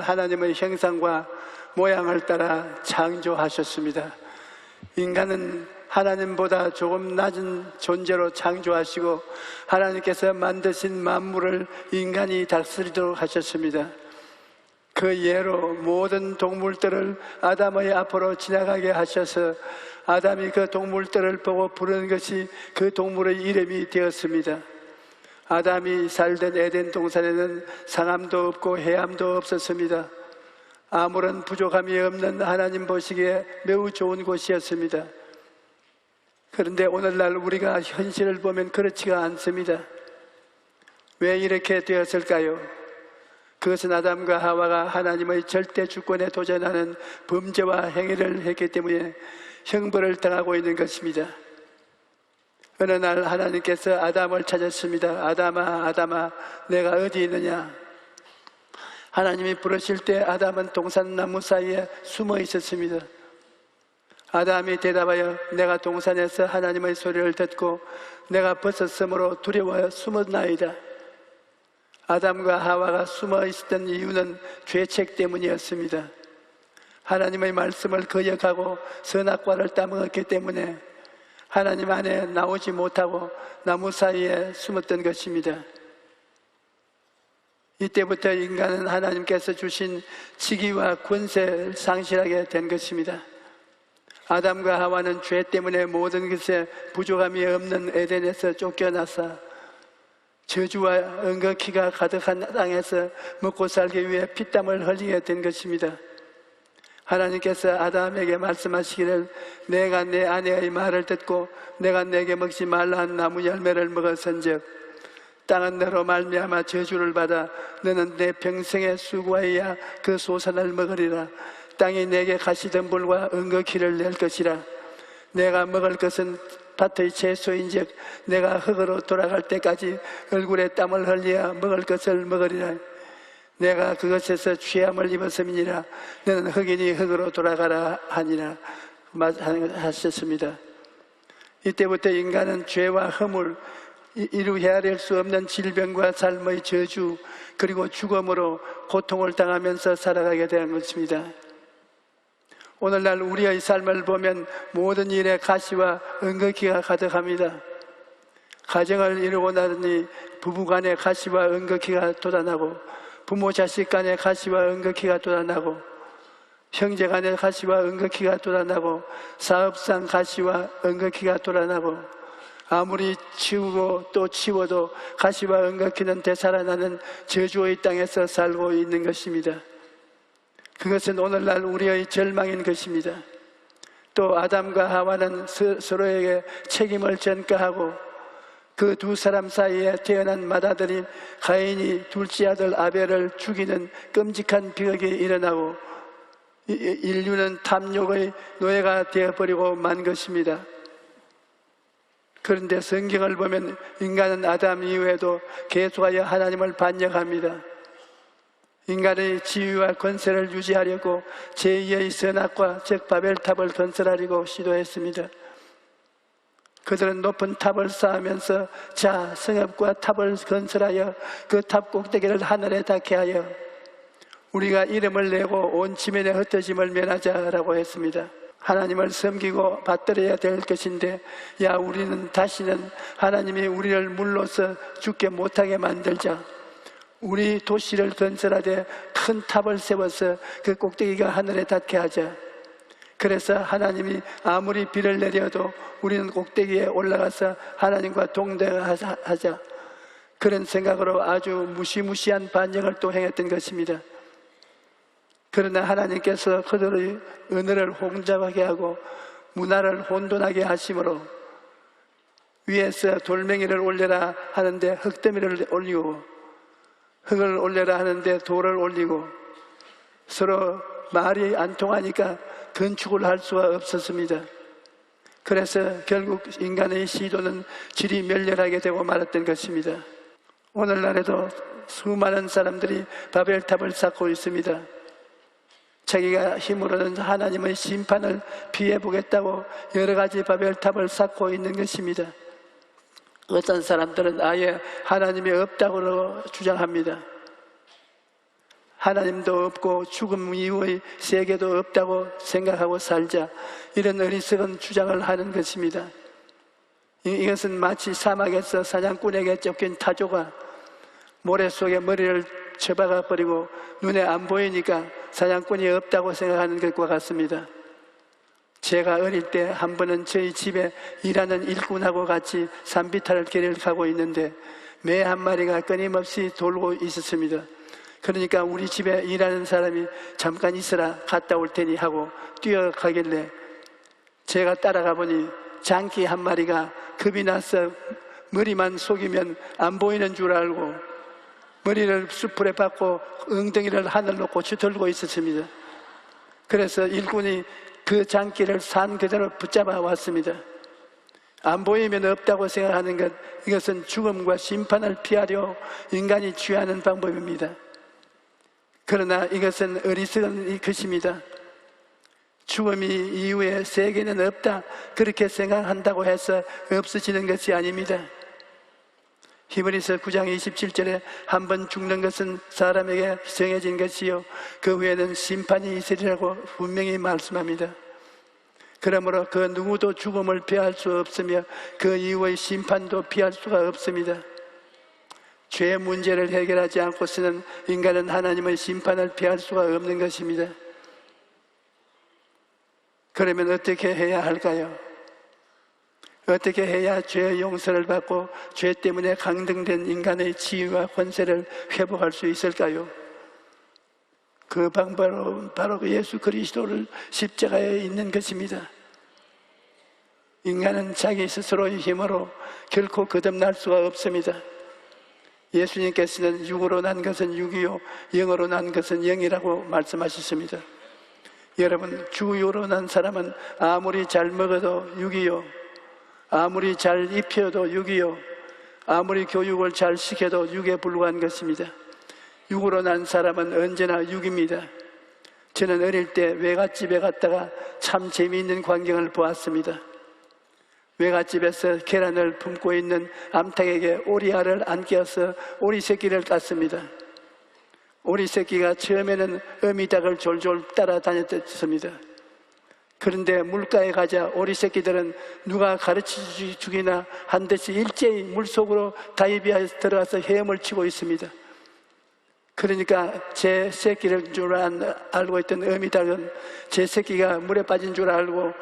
하나님의 형상과 모양을 따라 창조하셨습니다. 인간은 하나님보다 조금 낮은 존재로 창조하시고 하나님께서 만드신 만물을 인간이 다스리도록 하셨습니다. 그 예로 모든 동물들을 아담의 앞으로 지나가게 하셔서 아담이 그 동물들을 보고 부르는 것이 그 동물의 이름이 되었습니다. 아담이 살던 에덴 동산에는 상함도 없고 해함도 없었습니다. 아무런 부족함이 없는 하나님 보시기에 매우 좋은 곳이었습니다. 그런데 오늘날 우리가 현실을 보면 그렇지가 않습니다. 왜 이렇게 되었을까요? 그것은 아담과 하와가 하나님의 절대 주권에 도전하는 범죄와 행위를 했기 때문에 형벌을 당하고 있는 것입니다. 어느 날 하나님께서 아담을 찾았습니다. 아담아, 아담아, 내가 어디 있느냐? 하나님이 부르실 때 아담은 동산나무 사이에 숨어 있었습니다. 아담이 대답하여 내가 동산에서 하나님의 소리를 듣고 내가 벗었으므로 두려워 숨었나이다. 아담과 하와가 숨어 있었던 이유는 죄책 때문이었습니다. 하나님의 말씀을 거역하고 선악과를 따먹었기 때문에 하나님 안에 나오지 못하고 나무 사이에 숨었던 것입니다. 이때부터 인간은 하나님께서 주신 직위와 권세를 상실하게 된 것입니다. 아담과 하와는 죄 때문에 모든 것에 부족함이 없는 에덴에서 쫓겨나서 저주와 은거키가 가득한 땅에서 먹고 살기 위해 피땀을 흘리게 된 것입니다. 하나님께서 아담에게 말씀하시기를 내가 내 아내의 말을 듣고 내가 내게 먹지 말라 한 나무 열매를 먹었은즉 땅은 너로 말미암아 저주를 받아 너는 내 평생에 수고하여야 그 소산을 먹으리라. 땅이 내게 가시덤불과 은거키를 낼 것이라. 내가 먹을 것은 밭의 채소인즉 내가 흙으로 돌아갈 때까지 얼굴에 땀을 흘려 먹을 것을 먹으리라. 내가 그것에서 취함을 입었음이니라. 너는 흙이니 흙으로 돌아가라 하니라 하셨습니다. 이때부터 인간은 죄와 허물, 이루 헤아릴 수 없는 질병과 삶의 저주 그리고 죽음으로 고통을 당하면서 살아가게 된 것입니다. 오늘날 우리의 삶을 보면 모든 일에 가시와 은거키가 가득합니다. 가정을 이루고 나니 부부간에 가시와 은거키가 돋아나고 부모 자식 간에 가시와 은거키가 돋아나고 형제 간에 가시와 은거키가 돋아나고 사업상 가시와 은거키가 돋아나고 아무리 치우고 또 치워도 가시와 은거키는 되살아나는 저주의 땅에서 살고 있는 것입니다. 그것은 오늘날 우리의 절망인 것입니다. 또 아담과 하와는 서로에게 책임을 전가하고 그 두 사람 사이에 태어난 맏아들인 가인이 둘째 아들 아벨을 죽이는 끔찍한 비극이 일어나고 인류는 탐욕의 노예가 되어버리고 만 것입니다. 그런데 성경을 보면 인간은 아담 이후에도 계속하여 하나님을 반역합니다. 인간의 지위와 권세를 유지하려고 제2의 선악과 즉 바벨탑을 건설하려고 시도했습니다. 그들은 높은 탑을 쌓으면서 자 성읍과 탑을 건설하여 그 탑 꼭대기를 하늘에 닿게 하여 우리가 이름을 내고 온 지면의 흩어짐을 면하자라고 했습니다. 하나님을 섬기고 받들어야 될 것인데 야 우리는 다시는 하나님이 우리를 물로서 죽게 못하게 만들자. 우리 도시를 건설하되 큰 탑을 세워서 그 꼭대기가 하늘에 닿게 하자. 그래서 하나님이 아무리 비를 내려도 우리는 꼭대기에 올라가서 하나님과 동대하자. 그런 생각으로 아주 무시무시한 반역을 또 행했던 것입니다. 그러나 하나님께서 그들의 언어를 혼잡하게 하고 문화를 혼돈하게 하심으로 위에서 돌멩이를 올려라 하는데 흙더미를 올리고 흙을 올려라 하는데 돌을 올리고 서로 말이 안 통하니까 건축을 할 수가 없었습니다. 그래서 결국 인간의 시도는 질이 멸렬하게 되고 말았던 것입니다. 오늘날에도 수많은 사람들이 바벨탑을 쌓고 있습니다. 자기가 힘으로는 하나님의 심판을 피해보겠다고 여러 가지 바벨탑을 쌓고 있는 것입니다. 어떤 사람들은 아예 하나님이 없다고 주장합니다. 하나님도 없고 죽음 이후의 세계도 없다고 생각하고 살자, 이런 어리석은 주장을 하는 것입니다. 이것은 마치 사막에서 사냥꾼에게 쫓긴 타조가 모래 속에 머리를 쳐박아 버리고 눈에 안 보이니까 사냥꾼이 없다고 생각하는 것과 같습니다. 제가 어릴 때 한 번은 저희 집에 일하는 일꾼하고 같이 산비탈 길을 가고 있는데 매 한 마리가 끊임없이 돌고 있었습니다. 그러니까 우리 집에 일하는 사람이 잠깐 있으라 갔다 올 테니 하고 뛰어가길래 제가 따라가 보니 장기 한 마리가 겁이 나서 머리만 속이면 안 보이는 줄 알고 머리를 숯불에 박고 엉덩이를 하늘로 고추 들고 있었습니다. 그래서 일꾼이 그 장기를 산 그대로 붙잡아 왔습니다. 안 보이면 없다고 생각하는 것, 이것은 죽음과 심판을 피하려 인간이 취하는 방법입니다. 그러나 이것은 어리석은 것입니다. 죽음이 이후에 세계는 없다, 그렇게 생각한다고 해서 없어지는 것이 아닙니다. 히브리서 9장 27절에 한 번 죽는 것은 사람에게 정해진 것이요 그 후에는 심판이 있으리라고 분명히 말씀합니다. 그러므로 그 누구도 죽음을 피할 수 없으며 그 이후의 심판도 피할 수가 없습니다. 죄의 문제를 해결하지 않고서는 인간은 하나님의 심판을 피할 수가 없는 것입니다. 그러면 어떻게 해야 할까요? 어떻게 해야 죄의 용서를 받고 죄 때문에 강등된 인간의 지위와 권세를 회복할 수 있을까요? 그 방법은 바로 그 예수 그리스도를 십자가에 있는 것입니다. 인간은 자기 스스로의 힘으로 결코 거듭날 수가 없습니다. 예수님께서는 육으로 난 것은 육이요 영으로 난 것은 영이라고 말씀하셨습니다. 여러분, 주육으로 난 사람은 아무리 잘 먹어도 육이요, 아무리 잘 입혀도 육이요, 아무리 교육을 잘 시켜도 육에 불과한 것입니다. 육으로 난 사람은 언제나 육입니다. 저는 어릴 때 외갓집에 갔다가 참 재미있는 광경을 보았습니다. 외갓집에서 계란을 품고 있는 암탉에게 오리알을 안겨서 오리 새끼를 깠습니다. 오리 새끼가 처음에는 어미닭을 졸졸 따라다녔습니다. 그런데 물가에 가자 오리 새끼들은 누가 가르쳐주기나 한 듯이 일제히 물속으로 다이비에 들어가서 헤엄을 치고 있습니다. 그러니까 제 새끼를 줄 알고 있던 어미닭은 제 새끼가 물에 빠진 줄 알고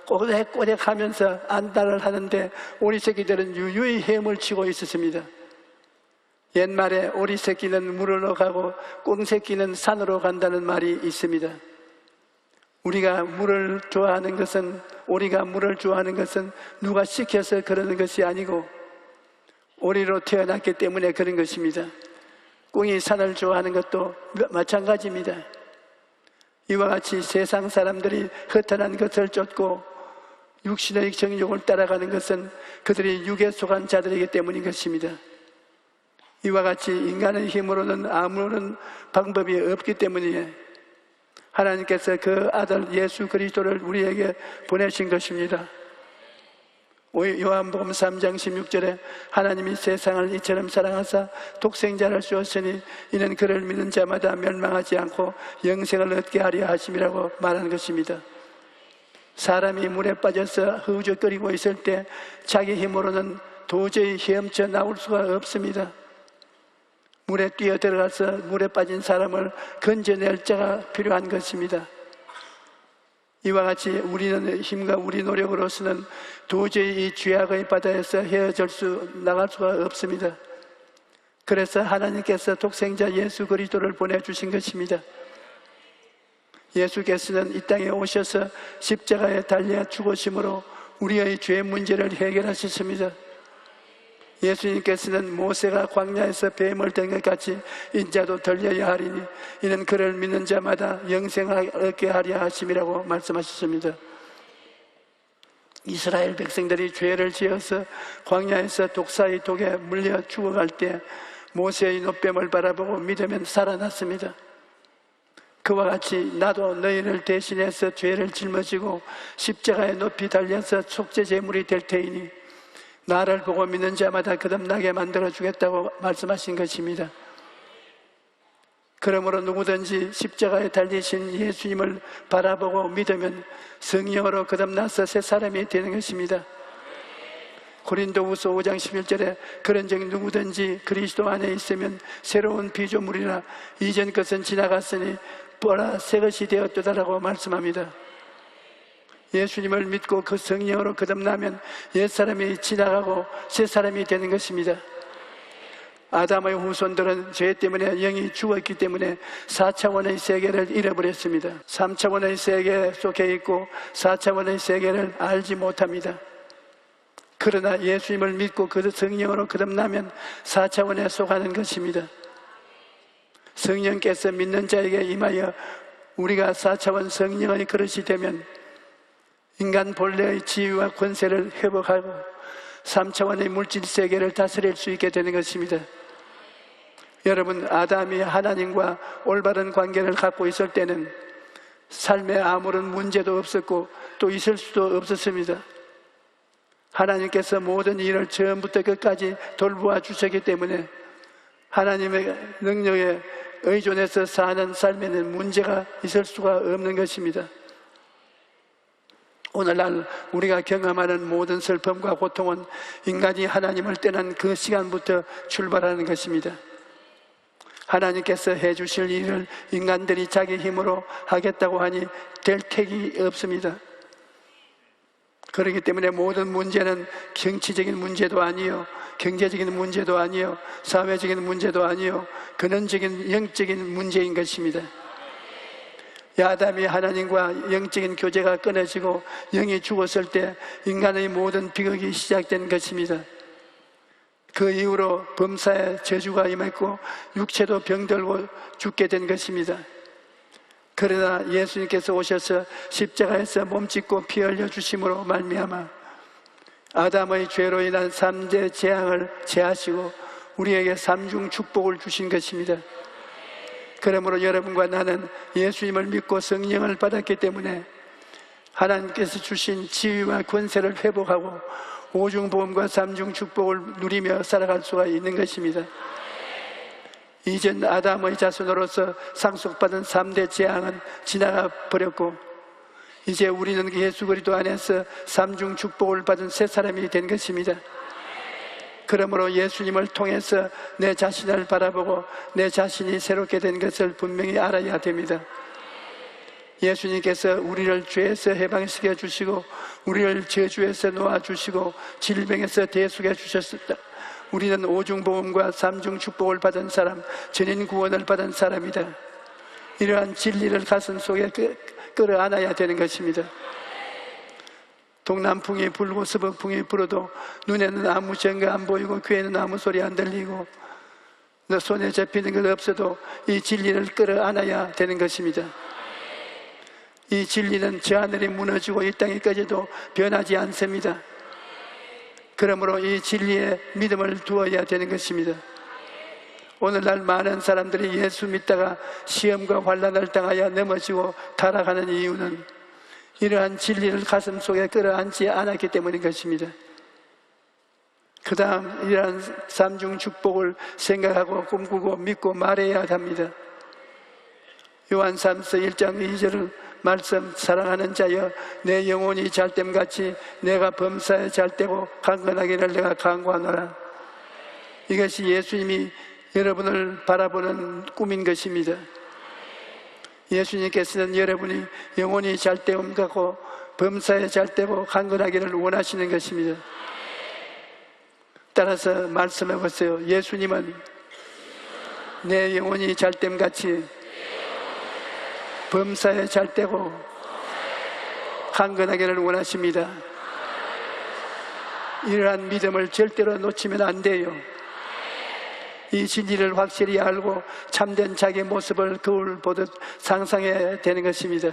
꼬댁꼬댁 하면서 안달을 하는데 오리 새끼들은 유유히 헤엄을 치고 있었습니다. 옛말에 오리 새끼는 물으로 가고 꽁 새끼는 산으로 간다는 말이 있습니다. 우리가 물을 좋아하는 것은, 오리가 물을 좋아하는 것은 누가 시켜서 그러는 것이 아니고 오리로 태어났기 때문에 그런 것입니다. 꽁이 산을 좋아하는 것도 마찬가지입니다. 이와 같이 세상 사람들이 허탄한 것을 쫓고 육신의 정욕을 따라가는 것은 그들이 육에 속한 자들이기 때문인 것입니다. 이와 같이 인간의 힘으로는 아무런 방법이 없기 때문에 하나님께서 그 아들 예수 그리스도를 우리에게 보내신 것입니다. 요한복음 3장 16절에 하나님이 세상을 이처럼 사랑하사 독생자를 주었으니 이는 그를 믿는 자마다 멸망하지 않고 영생을 얻게 하려 하심이라고 말하는 것입니다. 사람이 물에 빠져서 허우적거리고 있을 때 자기 힘으로는 도저히 헤엄쳐 나올 수가 없습니다. 물에 뛰어 들어가서 물에 빠진 사람을 건져낼 자가 필요한 것입니다. 이와 같이 우리는 힘과 우리 노력으로서는 도저히 이 죄악의 바다에서 나갈 수가 없습니다. 그래서 하나님께서 독생자 예수 그리스도를 보내주신 것입니다. 예수께서는 이 땅에 오셔서 십자가에 달려 죽으심으로 우리의 죄 문제를 해결하셨습니다. 예수님께서는 모세가 광야에서 뱀을 든 것 같이 인자도 들려야 하리니 이는 그를 믿는 자마다 영생을 얻게 하려 하심이라고 말씀하셨습니다. 이스라엘 백성들이 죄를 지어서 광야에서 독사의 독에 물려 죽어갈 때 모세의 노뱀을 바라보고 믿으면 살아났습니다. 그와 같이 나도 너희를 대신해서 죄를 짊어지고 십자가에 높이 달려서 속죄 제물이 될 테이니 나를 보고 믿는 자마다 거듭나게 만들어 주겠다고 말씀하신 것입니다. 그러므로 누구든지 십자가에 달리신 예수님을 바라보고 믿으면 성령으로 거듭나서 새 사람이 되는 것입니다. 고린도후서 5장 11절에 그런즉 누구든지 그리스도 안에 있으면 새로운 피조물이라 이전 것은 지나갔으니 보라 새 것이 되었도다라고 말씀합니다. 예수님을 믿고 그 성령으로 거듭나면 옛사람이 지나가고 새 사람이 되는 것입니다. 아담의 후손들은 죄 때문에 영이 죽었기 때문에 4차원의 세계를 잃어버렸습니다. 3차원의 세계에 속해 있고 4차원의 세계를 알지 못합니다. 그러나 예수님을 믿고 그 성령으로 거듭나면 4차원에 속하는 것입니다. 성령께서 믿는 자에게 임하여 우리가 4차원 성령의 그릇이 되면 인간 본래의 지위와 권세를 회복하고 3차원의 물질 세계를 다스릴 수 있게 되는 것입니다. 여러분, 아담이 하나님과 올바른 관계를 갖고 있을 때는 삶에 아무런 문제도 없었고 또 있을 수도 없었습니다. 하나님께서 모든 일을 처음부터 끝까지 돌보아 주셨기 때문에 하나님의 능력에 의존해서 사는 삶에는 문제가 있을 수가 없는 것입니다. 오늘날 우리가 경험하는 모든 슬픔과 고통은 인간이 하나님을 떠난 그 시간부터 출발하는 것입니다. 하나님께서 해주실 일을 인간들이 자기 힘으로 하겠다고 하니 될 택이 없습니다. 그렇기 때문에 모든 문제는 정치적인 문제도 아니요, 경제적인 문제도 아니요, 사회적인 문제도 아니요, 근원적인 영적인 문제인 것입니다. 아담이 하나님과 영적인 교제가 끊어지고 영이 죽었을 때 인간의 모든 비극이 시작된 것입니다. 그 이후로 범사에 저주가 임했고 육체도 병들고 죽게 된 것입니다. 그러나 예수님께서 오셔서 십자가에서 몸짓고 피 흘려 주심으로 말미암아 아담의 죄로 인한 3대 재앙을 제하시고 우리에게 3중 축복을 주신 것입니다. 그러므로 여러분과 나는 예수님을 믿고 성령을 받았기 때문에 하나님께서 주신 지위와 권세를 회복하고 5중 보험과 3중 축복을 누리며 살아갈 수가 있는 것입니다. 이전 아담의 자손으로서 상속받은 3대 재앙은 지나가 버렸고 이제 우리는 예수 그리스도 안에서 3중 축복을 받은 새 사람이 된 것입니다. 그러므로 예수님을 통해서 내 자신을 바라보고 내 자신이 새롭게 된 것을 분명히 알아야 됩니다. 예수님께서 우리를 죄에서 해방시켜 주시고 우리를 저주에서 놓아주시고 질병에서 대속해 주셨습니다. 우리는 5중 보험과 3중 축복을 받은 사람, 전인 구원을 받은 사람이다. 이러한 진리를 가슴 속에 끌어안아야 되는 것입니다. 동남풍이 불고 서북풍이 불어도 눈에는 아무 증거 안 보이고 귀에는 아무 소리 안 들리고 너 손에 잡히는 것 없어도 이 진리를 끌어안아야 되는 것입니다. 이 진리는 저 하늘이 무너지고 이 땅이 꺼져도 변하지 않습니다. 그러므로 이 진리에 믿음을 두어야 되는 것입니다. 오늘날 많은 사람들이 예수 믿다가 시험과 환난을 당하여 넘어지고 타락하는 이유는 이러한 진리를 가슴 속에 끌어안지 않았기 때문인 것입니다. 그 다음 이러한 3중 축복을 생각하고 꿈꾸고 믿고 말해야 합니다. 요한 3서 1장 2절을 말씀, 사랑하는 자여 내 영혼이 잘됨같이 내가 범사에 잘되고 강건하기를 내가 간구하노라. 이것이 예수님이 여러분을 바라보는 꿈인 것입니다. 예수님께서는 여러분이 영혼이 잘됨 같고 범사에 잘되고 강건하기를 원하시는 것입니다. 따라서 말씀해 보세요. 예수님은 내 영혼이 잘됨같이 범사에 잘되고 강건하기를 원하십니다. 이러한 믿음을 절대로 놓치면 안 돼요. 이 진리를 확실히 알고 참된 자기 모습을 거울 보듯 상상해야 되는 것입니다.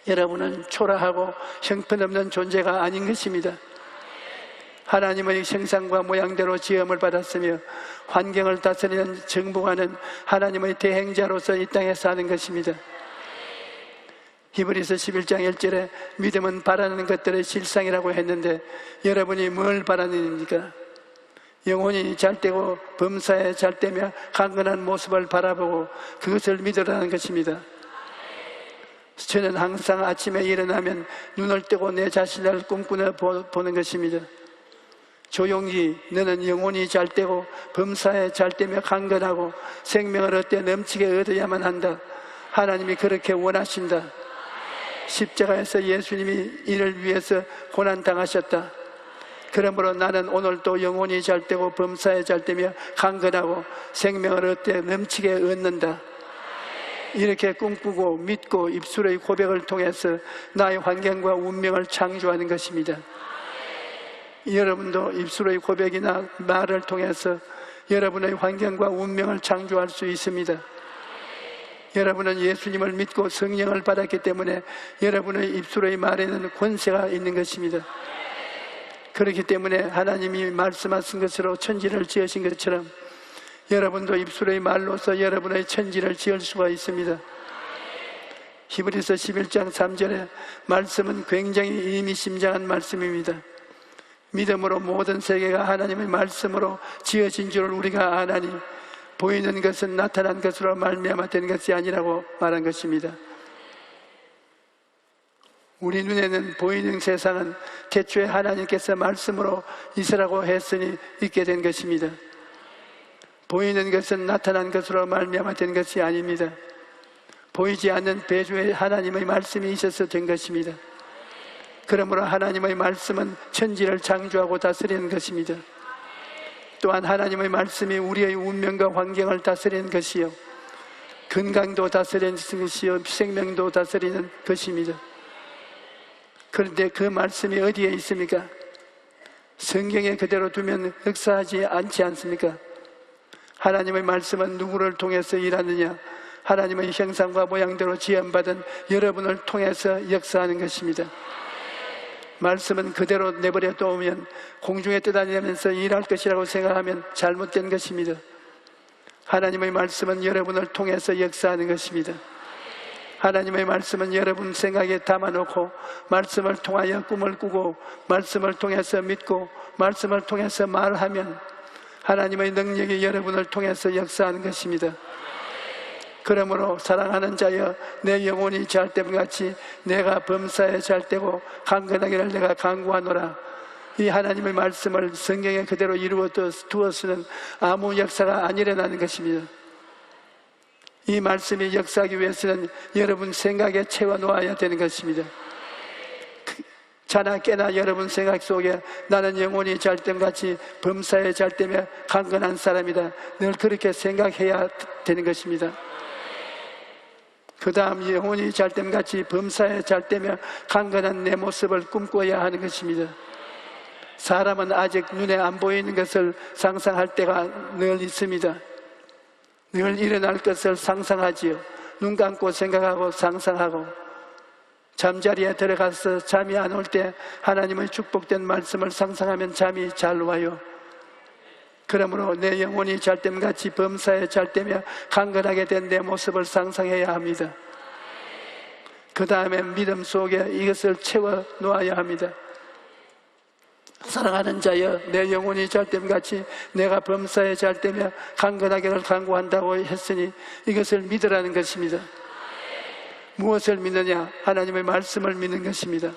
여러분은 초라하고 형편없는 존재가 아닌 것입니다. 하나님의 형상과 모양대로 지음을 받았으며 환경을 다스리는 정복하는 하나님의 대행자로서 이 땅에 사는 것입니다. 히브리서 11장 1절에 믿음은 바라는 것들의 실상이라고 했는데 여러분이 뭘 바라는입니까? 영혼이 잘되고 범사에 잘되며 강건한 모습을 바라보고 그것을 믿으라는 것입니다. 저는 항상 아침에 일어나면 눈을 뜨고 내 자신을 꿈꾸며 보는 것입니다. 조용히 너는 영혼이 잘되고 범사에 잘되며 강건하고 생명을 얻되 넘치게 얻어야만 한다. 하나님이 그렇게 원하신다. 십자가에서 예수님이 이를 위해서 고난당하셨다. 그러므로 나는 오늘도 영혼이 잘되고 범사에 잘되며 강건하고 생명을 얻되 넘치게 얻는다. 이렇게 꿈꾸고 믿고 입술의 고백을 통해서 나의 환경과 운명을 창조하는 것입니다. 여러분도 입술의 고백이나 말을 통해서 여러분의 환경과 운명을 창조할 수 있습니다. 여러분은 예수님을 믿고 성령을 받았기 때문에 여러분의 입술의 말에는 권세가 있는 것입니다. 그렇기 때문에 하나님이 말씀하신 것으로 천지를 지으신 것처럼 여러분도 입술의 말로서 여러분의 천지를 지을 수가 있습니다. 히브리서 11장 3절에 말씀은 굉장히 의미심장한 말씀입니다. 믿음으로 모든 세계가 하나님의 말씀으로 지어진 줄 우리가 아나니 보이는 것은 나타난 것으로 말미암아 된 것이 아니라고 말한 것입니다. 우리 눈에는 보이는 세상은 태초에 하나님께서 말씀으로 있으라고 했으니 있게 된 것입니다. 보이는 것은 나타난 것으로 말미암아 된 것이 아닙니다. 보이지 않는 배주에 하나님의 말씀이 있어서 된 것입니다. 그러므로 하나님의 말씀은 천지를 창조하고 다스리는 것입니다. 또한 하나님의 말씀이 우리의 운명과 환경을 다스리는 것이요 건강도 다스리는 것이요 생명도 다스리는 것입니다. 그런데 그 말씀이 어디에 있습니까? 성경에 그대로 두면 역사하지 않지 않습니까? 하나님의 말씀은 누구를 통해서 일하느냐? 하나님의 형상과 모양대로 지음받은 여러분을 통해서 역사하는 것입니다. 말씀은 그대로 내버려 두면 공중에 떠다니면서 일할 것이라고 생각하면 잘못된 것입니다. 하나님의 말씀은 여러분을 통해서 역사하는 것입니다. 하나님의 말씀은 여러분 생각에 담아놓고 말씀을 통하여 꿈을 꾸고 말씀을 통해서 믿고 말씀을 통해서 말하면 하나님의 능력이 여러분을 통해서 역사하는 것입니다. 그러므로 사랑하는 자여 내 영혼이 잘됨 같이 내가 범사에 잘되고 강건하기를 내가 간구하노라. 이 하나님의 말씀을 성경에 그대로 이루어 두어서는 아무 역사가 안 일어나는 것입니다. 이 말씀이 역사하기 위해서는 여러분 생각에 채워놓아야 되는 것입니다. 자나 깨나 여러분 생각 속에 나는 영혼이 잘됨 같이 범사에 잘되며 강건한 사람이다. 늘 그렇게 생각해야 되는 것입니다. 그 다음 영혼이 잘됨 같이 범사에 잘되며 강건한 내 모습을 꿈꿔야 하는 것입니다. 사람은 아직 눈에 안 보이는 것을 상상할 때가 늘 있습니다. 늘 일어날 것을 상상하지요. 눈 감고 생각하고 상상하고 잠자리에 들어가서 잠이 안 올 때 하나님의 축복된 말씀을 상상하면 잠이 잘 와요. 그러므로 내 영혼이 잘됨같이 범사에 잘되며 강건하게 된 내 모습을 상상해야 합니다. 그 다음에 믿음 속에 이것을 채워 놓아야 합니다. 사랑하는 자여 내 영혼이 잘됨같이 내가 범사에 잘되며 강건하기를 간구한다고 했으니 이것을 믿으라는 것입니다. 무엇을 믿느냐? 하나님의 말씀을 믿는 것입니다.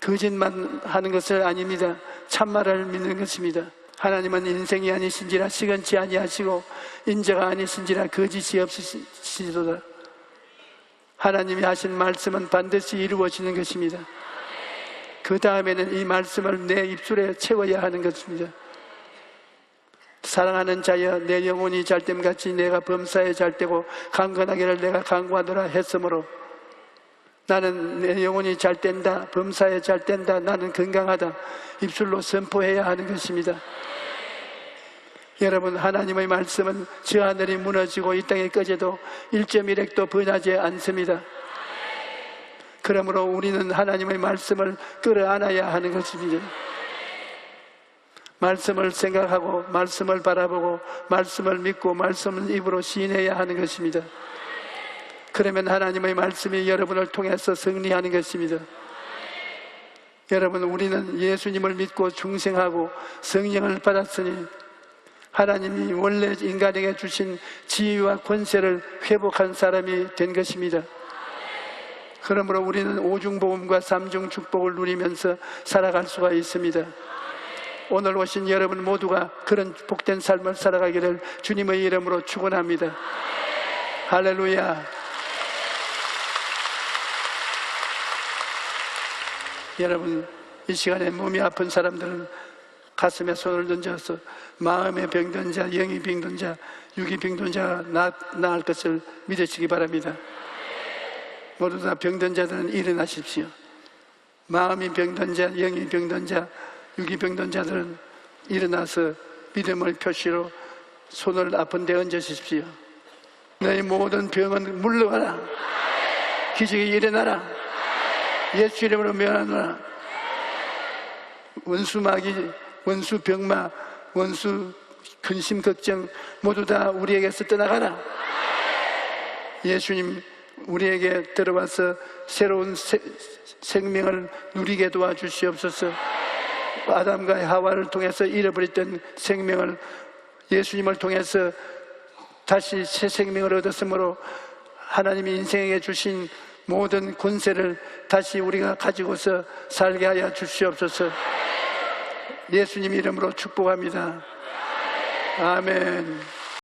거짓만 하는 것은 아닙니다. 참말을 믿는 것입니다. 하나님은 인생이 아니신지라 시건치 아니하시고 인자가 아니신지라 거짓이 없으시도다. 하나님이 하신 말씀은 반드시 이루어지는 것입니다. 그 다음에는 이 말씀을 내 입술에 채워야 하는 것입니다. 사랑하는 자여 내 영혼이 잘됨같이 내가 범사에 잘되고 강건하기를 내가 간구하노라 했으므로 나는 내 영혼이 잘된다, 범사에 잘된다, 나는 건강하다 입술로 선포해야 하는 것입니다. 여러분 하나님의 말씀은 저 하늘이 무너지고 이 땅에 꺼져도 1.1핵도 변하지 않습니다. 그러므로 우리는 하나님의 말씀을 끌어안아야 하는 것입니다. 말씀을 생각하고 말씀을 바라보고 말씀을 믿고 말씀을 입으로 시인해야 하는 것입니다. 그러면 하나님의 말씀이 여러분을 통해서 승리하는 것입니다. 여러분, 우리는 예수님을 믿고 중생하고 성령을 받았으니 하나님이 원래 인간에게 주신 지위와 권세를 회복한 사람이 된 것입니다. 그러므로 우리는 오중복음과 삼중 축복을 누리면서 살아갈 수가 있습니다. 오늘 오신 여러분 모두가 그런 복된 삶을 살아가기를 주님의 이름으로 축원합니다. 할렐루야. 여러분, 이 시간에 몸이 아픈 사람들은 가슴에 손을 던져서 마음의 병든 자, 영이 병든 자, 육이 병든 자가 나을 것을 믿으시기 바랍니다. 모두 다 병든 자들은 일어나십시오. 마음이 병든 자, 영이 병든 자, 육이 병든 자들은 일어나서 믿음을 표시로 손을 아픈 데 얹으십시오. 너희 모든 병은 물러가라. 기적이 일어나라. 예수 이름으로 면하노라. 원수 마귀, 원수 병마, 원수 근심 걱정 모두 다 우리에게서 떠나가라. 예수님 우리에게 들어와서 새로운 생명을 누리게 도와주시옵소서. 아담과 하와를 통해서 잃어버렸던 생명을 예수님을 통해서 다시 새 생명을 얻었으므로 하나님이 인생에게 주신 모든 권세를 다시 우리가 가지고서 살게 하여 주시옵소서. 예수님 이름으로 축복합니다. 아멘.